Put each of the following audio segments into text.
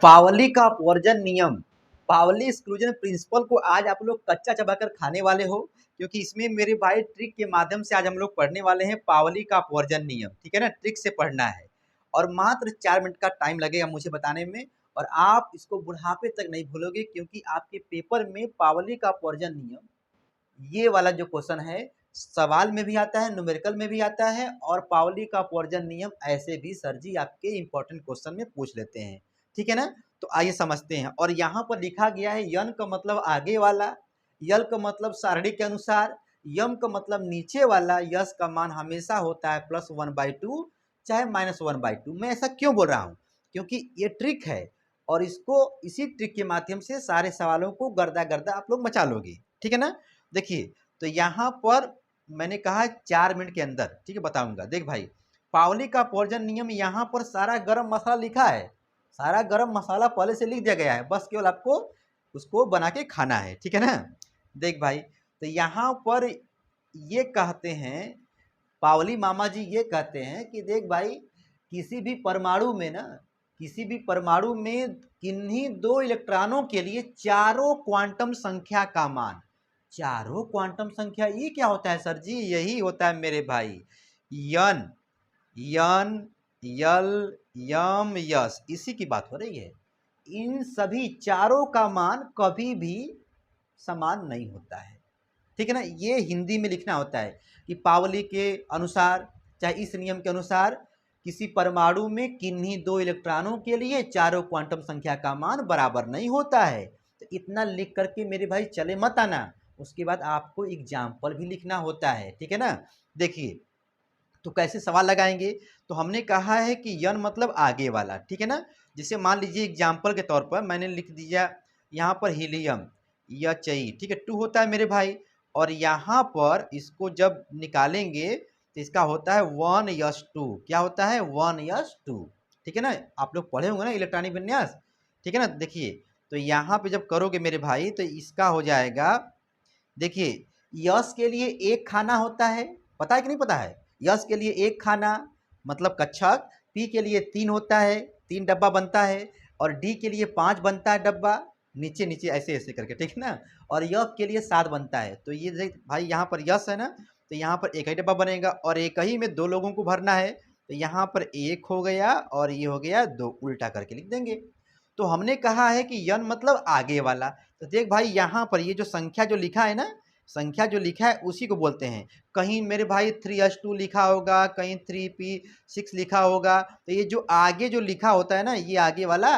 पावली का अपवर्जन नियम, पावली एक्सक्लूजन प्रिंसिपल को आज आप लोग कच्चा चबाकर खाने वाले हो, क्योंकि इसमें मेरे भाई ट्रिक के माध्यम से आज हम लोग पढ़ने वाले हैं पावली का अपवर्जन नियम। ठीक है ना, ट्रिक से पढ़ना है और मात्र 4 मिनट का टाइम लगेगा मुझे बताने में, और आप इसको बुढ़ापे तक नहीं भूलोगे, क्योंकि आपके पेपर में पावली का अपवर्जन नियम ये वाला जो क्वेश्चन है सवाल में भी आता है, न्यूमेरिकल में भी आता है, और पावली का अपवर्जन नियम ऐसे भी सर जी आपके इंपॉर्टेंट क्वेश्चन में पूछ लेते हैं। ठीक है ना, तो आइए समझते हैं। और यहाँ पर लिखा गया है यन का मतलब आगे वाला, यल का मतलब सारणी के अनुसार, यम का मतलब नीचे वाला, यस का मान हमेशा होता है +1/2 चाहे -1/2। मैं ऐसा क्यों बोल रहा हूँ, क्योंकि ये ट्रिक है और इसको इसी ट्रिक के माध्यम से सारे सवालों को गर्दा गर्दा आप लोग मचा लोगे। ठीक है ना, देखिए तो यहाँ पर मैंने कहा 4 मिनट के अंदर, ठीक है, बताऊंगा। देख भाई, पावली का अपवर्जन नियम, यहाँ पर सारा गरम मसाला लिखा है, सारा गरम मसाला पहले से लिख दिया गया है, बस केवल आपको उसको बना के खाना है। ठीक है ना, देख भाई, तो यहाँ पर ये कहते हैं, पावली मामा जी ये कहते हैं कि देख भाई, किसी भी परमाणु में ना, किसी भी परमाणु में किन्हीं दो इलेक्ट्रॉनों के लिए चारों क्वांटम संख्या का मान, चारों क्वांटम संख्या ये क्या होता है सर जी? यही होता है मेरे भाई, यन यन यल यम यस, इसी की बात हो रही है। इन सभी चारों का मान कभी भी समान नहीं होता है। ठीक है ना, ये हिंदी में लिखना होता है कि पावली के अनुसार, चाहे इस नियम के अनुसार, किसी परमाणु में किन्हीं दो इलेक्ट्रॉनों के लिए चारों क्वांटम संख्या का मान बराबर नहीं होता है। तो इतना लिख करके मेरे भाई चले मत आना, उसके बाद आपको एग्जाम्पल भी लिखना होता है। ठीक है ना, देखिए तो कैसे सवाल लगाएंगे, तो हमने कहा है कि यन मतलब आगे वाला। ठीक है ना, जिसे मान लीजिए एग्जाम्पल के तौर पर मैंने लिख दिया यहाँ पर हीलियम या चई, ठीक है, 2 होता है मेरे भाई, और यहाँ पर इसको जब निकालेंगे तो इसका होता है 1s2। क्या होता है? 1s2। ठीक है ना, आप लोग पढ़े होंगे ना इलेक्ट्रॉनिक विन्यास। ठीक है ना, देखिए तो यहाँ पे जब करोगे मेरे भाई तो इसका हो जाएगा, देखिए यश के लिए एक खाना होता है, पता है कि नहीं पता है? यश के लिए एक खाना मतलब कक्षक, पी के लिए 3 होता है, 3 डब्बा बनता है, और डी के लिए 5 बनता है डब्बा, नीचे नीचे ऐसे ऐसे करके, ठीक है ना, और यफ के लिए 7 बनता है। तो ये देख भाई, यहाँ पर यश है ना, तो यहाँ पर एक ही डब्बा बनेगा, और एक ही में 2 लोगों को भरना है, तो यहाँ पर 1 हो गया और ये हो गया 2, उल्टा करके लिख देंगे। तो हमने कहा है कि यन मतलब आगे वाला। तो देख भाई, यहाँ पर ये जो संख्या जो लिखा है ना, संख्या जो लिखा है उसी को बोलते हैं। कहीं मेरे भाई 3s2 लिखा होगा, कहीं 3p6 लिखा होगा, तो ये जो आगे जो लिखा होता है ना, ये आगे वाला,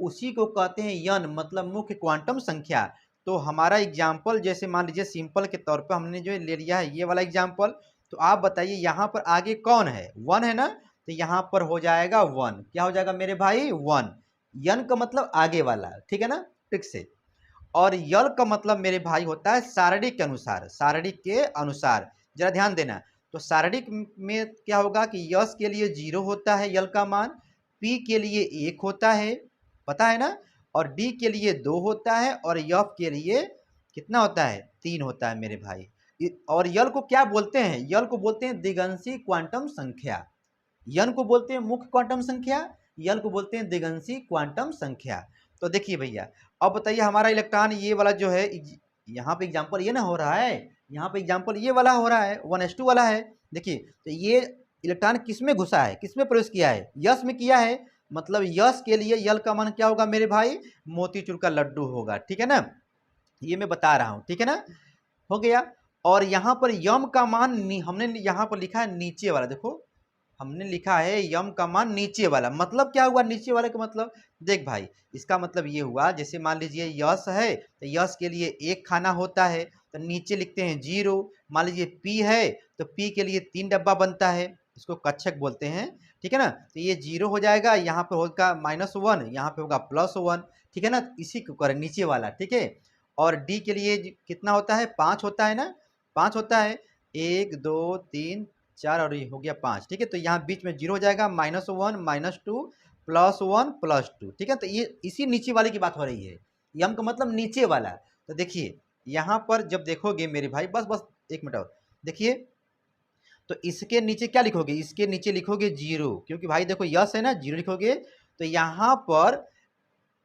उसी को कहते हैं यन, मतलब मुख्य क्वांटम संख्या। तो हमारा एग्जाम्पल, जैसे मान लीजिए सिंपल के तौर पर हमने जो ले लिया है ये वाला एग्जाम्पल, तो आप बताइए यहाँ पर आगे कौन है? 1 है ना, तो यहाँ पर हो जाएगा 1। क्या हो जाएगा मेरे भाई? 1। यन का मतलब आगे वाला, ठीक है ना, ठीक से। और यल का मतलब मेरे भाई होता है सारणिक के अनुसार, सारणिक के अनुसार, जरा ध्यान देना। तो सारणिक में क्या होगा कि यस के लिए 0 होता है यल का मान, पी के लिए 1 होता है, पता है ना, और डी के लिए 2 होता है, और यफ के लिए कितना होता है? 3 होता है मेरे भाई। और यल को क्या बोलते हैं? यल को बोलते हैं दिगंशी क्वांटम संख्या। यन को बोलते हैं मुख्य क्वांटम संख्या, यल को बोलते हैं दिगंशी क्वांटम संख्या। तो देखिए भैया, अब बताइए हमारा इलेक्ट्रॉन ये वाला जो है, यहाँ पे एग्जांपल ये ना हो रहा है, यहाँ पे एग्जांपल ये वाला हो रहा है, 1s2 वाला है। देखिए तो ये इलेक्ट्रॉन किस में घुसा है, किस में प्रवेश किया है? यस में किया है, मतलब यस के लिए यल का मान क्या होगा मेरे भाई? मोतीचूर का लड्डू होगा। ठीक है ना, ये मैं बता रहा हूँ। ठीक है ना, हो गया। और यहाँ पर यम का मान हमने यहाँ पर लिखा है नीचे वाला, देखो हमने लिखा है यम का मान नीचे वाला। मतलब क्या हुआ नीचे वाले का मतलब? देख भाई, इसका मतलब ये हुआ, जैसे मान लीजिए यस है तो यस के लिए एक खाना होता है, तो नीचे लिखते हैं 0। मान लीजिए पी है तो पी के लिए 3 डब्बा बनता है, इसको कक्षक बोलते हैं। ठीक है ना, तो ये 0 हो जाएगा, यहाँ पे होगा -1, यहाँ पे होगा +1। ठीक है ना, इसी को करें नीचे वाला। ठीक है, और डी के लिए कितना होता है? 5 होता है ना, 5 होता है, 1 2 3 4, और ये हो गया 5। ठीक है, तो यहाँ बीच में 0 हो जाएगा, -1 -2 +1 +2। ठीक है, तो ये इसी नीचे वाले की बात हो रही है, यम का मतलब नीचे वाला। तो देखिए यहाँ पर जब देखोगे मेरे भाई, बस बस 1 मिनट और देखिए, तो इसके नीचे क्या लिखोगे? इसके नीचे लिखोगे 0, क्योंकि भाई देखो यस है ना, 0 लिखोगे। तो यहाँ पर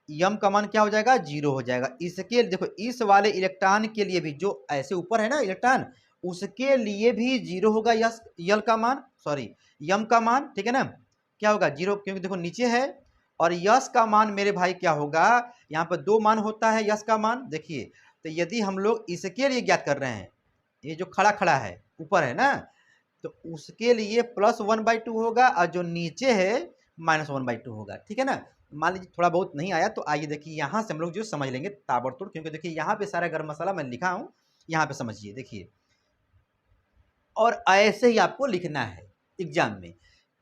यम का मान क्या हो जाएगा, 0 हो जाएगा। इसके देखो इस वाले इलेक्ट्रॉन के लिए भी जो ऐसे ऊपर है ना इलेक्ट्रॉन, उसके लिए भी 0 होगा यस यल का मान, सॉरी यम का मान, ठीक है ना, क्या होगा 0, क्योंकि देखो नीचे है। और यस का मान मेरे भाई क्या होगा, यहाँ पर 2 मान होता है यस का मान, देखिए। तो यदि हम लोग इसके लिए ज्ञात कर रहे हैं, ये जो खड़ा खड़ा है ऊपर है ना, तो उसके लिए +1/2 होगा, और जो नीचे है -1/2 होगा, ठीक है ना। मान लीजिए थोड़ा बहुत नहीं आया तो आइए देखिए यहाँ से हम लोग जो समझ लेंगे ताबड़तोड़, क्योंकि देखिए यहाँ पे सारा गरम मसाला मैं लिखा हूँ, यहाँ पे समझिए देखिए। और ऐसे ही आपको लिखना है एग्जाम में।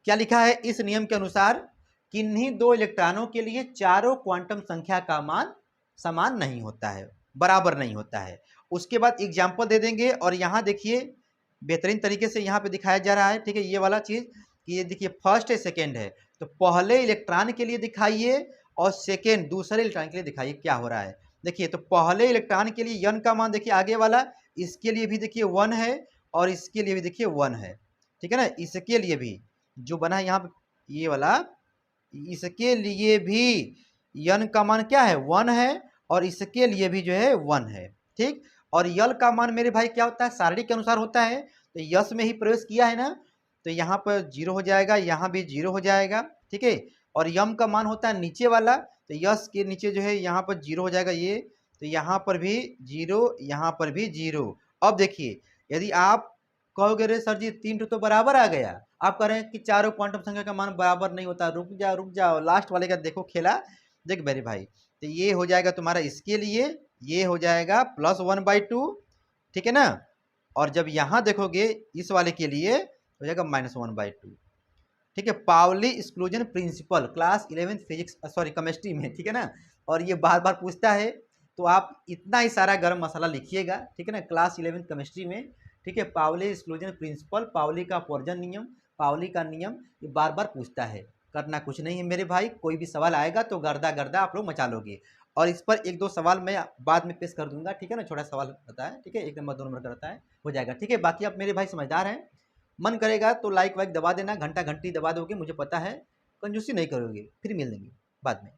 क्या लिखा है, इस नियम के अनुसार किन्हीं 2 इलेक्ट्रॉनों के लिए चारों क्वांटम संख्या का मान समान नहीं होता है, बराबर नहीं होता है। उसके बाद एग्जाम्पल दे देंगे, और यहाँ देखिए बेहतरीन तरीके से यहाँ पे दिखाया जा रहा है, ठीक है, ये वाला चीज कि ये देखिए फर्स्ट है सेकेंड है, तो पहले इलेक्ट्रॉन के लिए दिखाइए और सेकेंड दूसरे इलेक्ट्रॉन के लिए दिखाइए क्या हो रहा है। देखिए तो पहले इलेक्ट्रॉन के लिए यन का मान देखिए आगे वाला, इसके लिए भी देखिए 1 है, और इसके लिए भी देखिए 1 है, ठीक है ना। इसके लिए भी जो बना है यहाँ पे ये वाला, इसके लिए भी यन का मान क्या है 1 है, और इसके लिए भी जो है 1 है, ठीक। और यल का मान मेरे भाई क्या होता है, सारणी के अनुसार होता है, तो यस में ही प्रवेश किया है ना, तो यहाँ पर 0 हो जाएगा, यहाँ भी 0 हो जाएगा, ठीक है। और यम का मान होता है नीचे वाला, तो यस के नीचे जो है यहाँ पर 0 हो जाएगा ये, तो यहाँ पर भी 0, यहाँ पर भी 0। अब देखिए यदि आप कहोगे रे सर जी 3 तो बराबर आ गया, आप कह रहे हैं कि चारों क्वांटम संख्या का मान बराबर नहीं होता, रुक जाओ लास्ट वाले का देखो खेला, देख मेरे भाई। तो ये हो जाएगा तुम्हारा इसके लिए, ये हो जाएगा +1/2, ठीक है ना। और जब यहाँ देखोगे इस वाले के लिए हो जाएगा -1/2, ठीक है। Pauli exclusion principle class 11 physics sorry chemistry में, ठीक है ना। और ये बार बार पूछता है, तो आप इतना ही सारा गर्म मसाला लिखिएगा, ठीक है ना, क्लास 11 केमिस्ट्री में, ठीक है। पाउली एक्सक्लूजन प्रिंसिपल, पाउली का अपवर्जन नियम, पाउली का नियम, ये बार बार पूछता है। करना कुछ नहीं है मेरे भाई, कोई भी सवाल आएगा तो गर्दा गर्दा आप लोग मचा लोगे। और इस पर 1-2 सवाल मैं बाद में पेश कर दूंगा, ठीक है ना, छोटा सवाल रहता है, ठीक है, 1 नंबर 2 नंबर का रहता है, हो जाएगा, ठीक है। बाकी आप मेरे भाई समझदार हैं, मन करेगा तो लाइक वाइक दबा देना, घंटा घंटी दबा दोगे, मुझे पता है, कंजूसी नहीं करोगे, फिर मिल लेंगे बाद में।